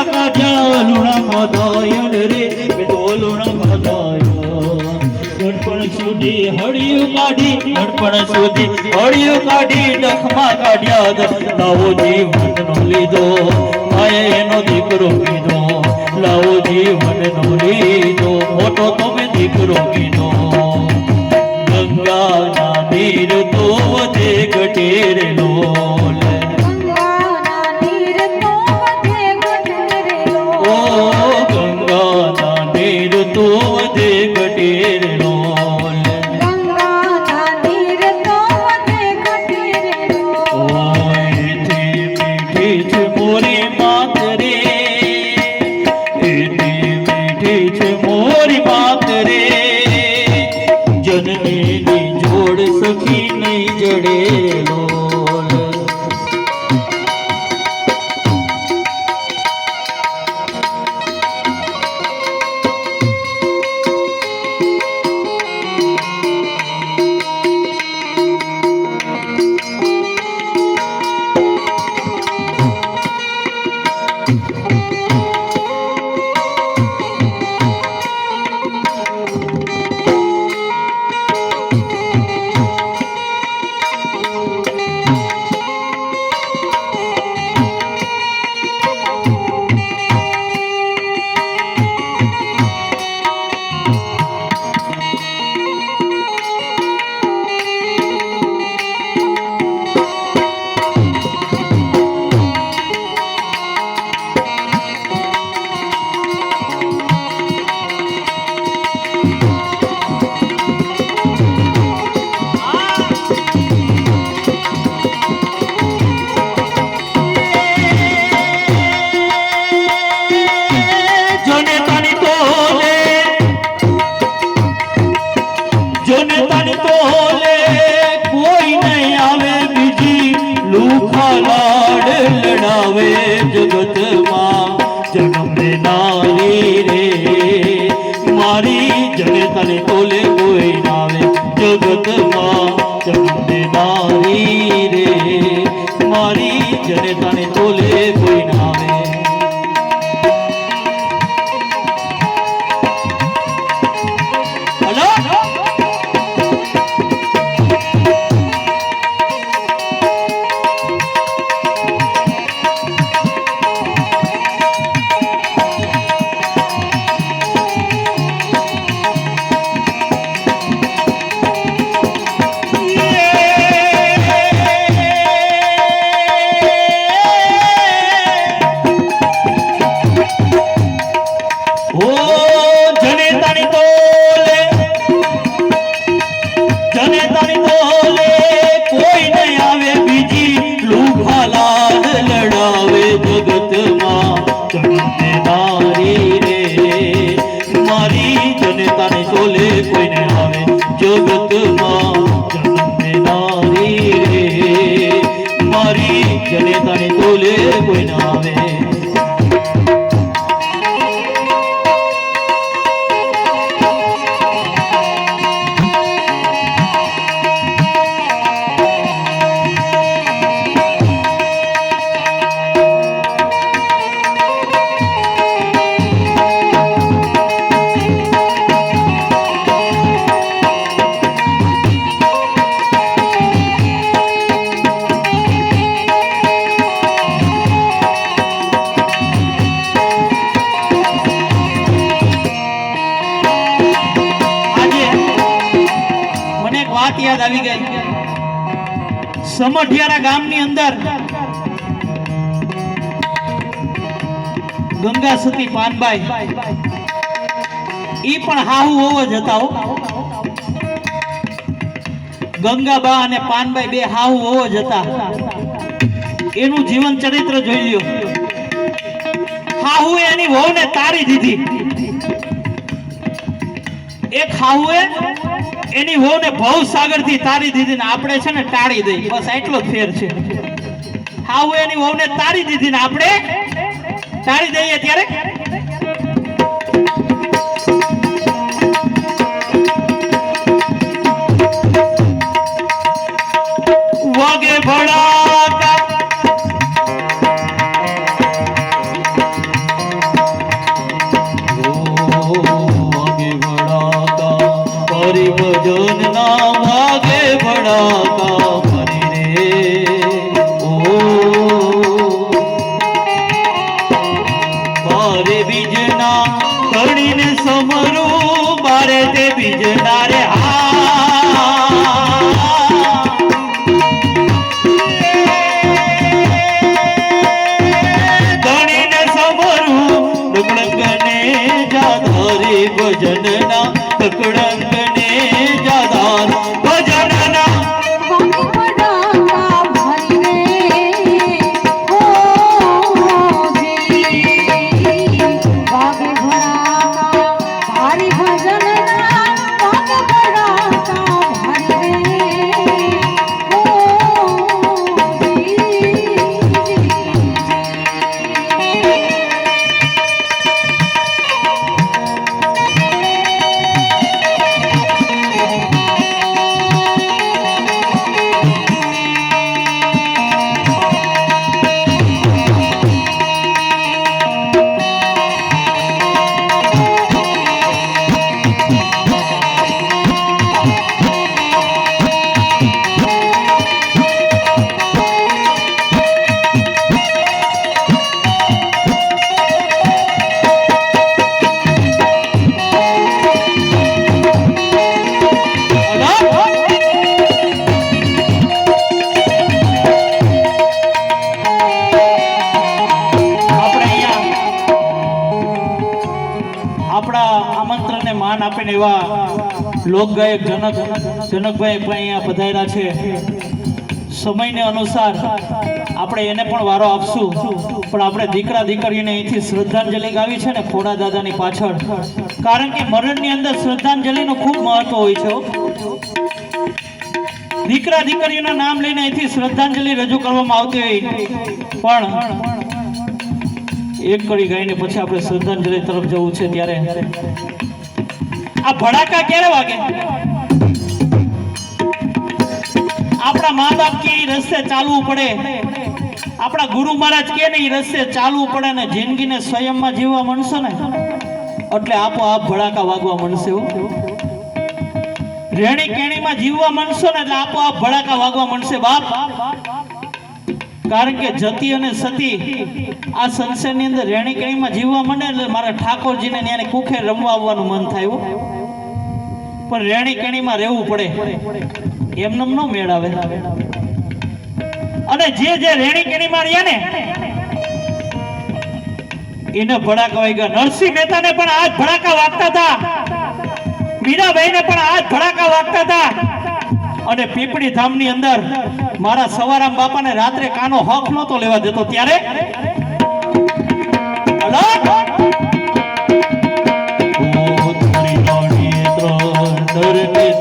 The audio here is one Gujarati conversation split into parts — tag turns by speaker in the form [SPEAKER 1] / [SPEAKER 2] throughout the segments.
[SPEAKER 1] કાઢ્યા લુણા મધાયન રે તો લુણા મધાય ગણપણ સુધી હળિયું કાઢી ગણપણ સુધી હળિયું કાઢી ડખમાં કાઢ્યા લાવો જીવનનો લીધો માએ એનો દીકરો કીધો લાવો જીવનનો લીધો મોટો તમે દીકરો કીધો ગંગાના નીર તો વધે ઘટેરે લોલ ઓ ગંગાના નીર તો વધે ઘટેરે લોલ એથી મીઠી છે મોરી માત રે એથી મીઠી છે મોરી માત રે જનની જોડ સખી નહીં જડે લોલ જગતમાં જન્મ નારી રે મારી જનતાને તોલે કોઈ નાવે જગતમાં જન્મ નારી રે મારી જનતાને તોલે કોઈ નાવે જગતમાં જન્મ નારી રે મારી જનતાને તોલે કોઈ ના આવે યાદ આવી ગઈ સમઢિયારા ગામની અંદર ગંગા સતી પાનબાઈ ઈ પણ હાહુ હોવો જ હતા ગંગાબા અને પાનબાઈ બે હાહુ હોવો જ હતા એનું જીવન ચરિત્ર જોઈ લ્યો હાહુએ એની વહુને તારી દીધી એક હાહુએ એની વહુને ભવ સાગર થી તારી દીધી ને આપણે છે ને ટાળી દઈ બસ એટલો જ ફેર છે હાહુએ એની વહુને તારી દીધી ને આપણે ટાળી દઈએ ત્યારે વાગે ભડાકા તે બીજના રે ધણીને સમરું ડુકડકને જાધારી ભજનના કકડંકને જાધાર ભજનના આપીને એવા લોકગાયક જનકભાઈ પણ અહીંયા પધાર્યા છે. સમયને અનુસાર આપણે એને પણ વારો આપશું, પણ આપણે દીકરા દીકરીને અહીંથી શ્રદ્ધાંજલિ ગાવી છે ને ખોડા દાદાની પાછળ, કારણ કે મરણની અંદર શ્રદ્ધાંજલિનું ખૂબ મહત્વ હોય છે. દીકરા દીકરીઓના નામ લઈને અહીંથી શ્રદ્ધાંજલિ રજૂ કરવામાં આવતી હોય, પણ એક કડી ગાઈને પછી આપણે શ્રદ્ધાંજલિ તરફ જવું છે. ત્યારે આ ભડાકા ક્યારે વાગે? આપણા મા બાપ કે રસ્તે ચાલવું પડે, આપણા ગુરુ મહારાજ કે ને રસ્તે ચાલવું પડે ને જિંદગીને સ્વયંમાં જીવવા માંડશો ને એટલે આપોઆપ ભડાકા વાગવા માંડશે. રેણી કેણીમાં જીવવા માંડશો ને એટલે આપોઆપ ભડાકા વાગવા માંડશે બાપ. કારણ કે જતી અને સતી આ સંસારની અંદર રેણી કેણીમાં જીવવા માંડે એટલે મારા ઠાકોરજીને ત્યાં કુખે રમવા આવવાનું મન થાય, પણ રેણી કેણીમાં રહેવું પડે, એમને નો મેળ આવે. અને જે રેણી કેણીમાં રહ્યા ને એને ભડાકા વાગ્યા. નરસિંહ મહેતાને પણ આજ ભડાકા વાગતા હતા, મીરાબાઈને પણ આજ ભડાકા વાગતા હતા. અને પીપળી ધામની અંદર મારા સવારામ બાપાને રાત્રે કાનો હક નહોતો લેવા દેતો, ત્યારે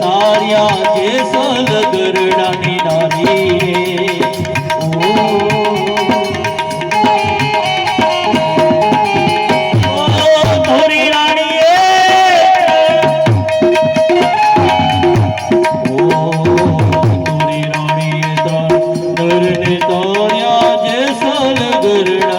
[SPEAKER 1] તાર્યા જેસલ ગરડાની નારી ધોરી રાણીએ ધોરી રાણીએ ત્રણ તાર્યા જેસલ ગરડા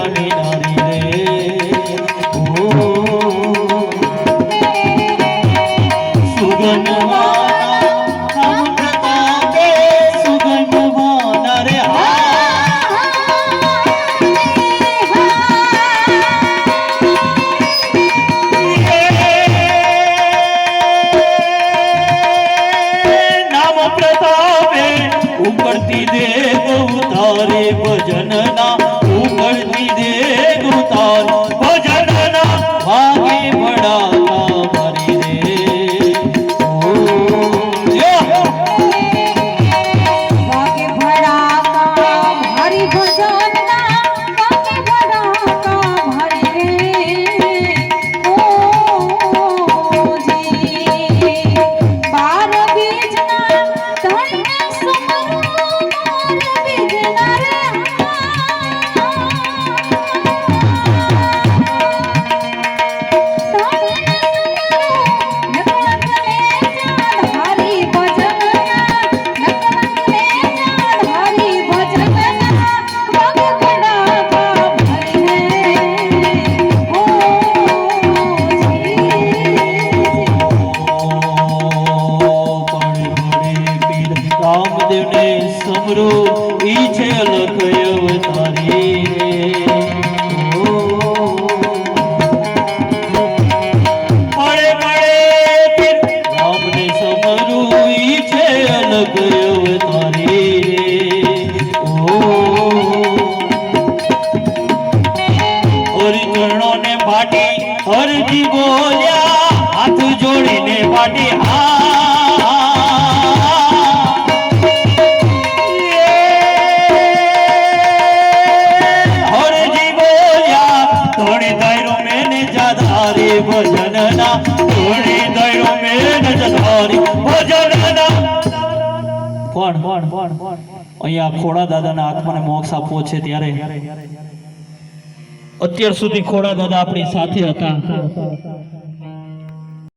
[SPEAKER 1] જોડે ચરણો ને પાટી હરજી બોલ્યા હાથ જોડીને પાટી હરજી બોલ્યા થોડી દાયરો મેને જાધારી ભજનના થોડી દાયરો મેને જાધારી ભજનના કોણ અહીંયા ખોડા દાદાના આત્માને મોક્ષ આપવો છે ત્યારે અત્યાર સુધી ખોડા દાદા આપણી સાથે હતા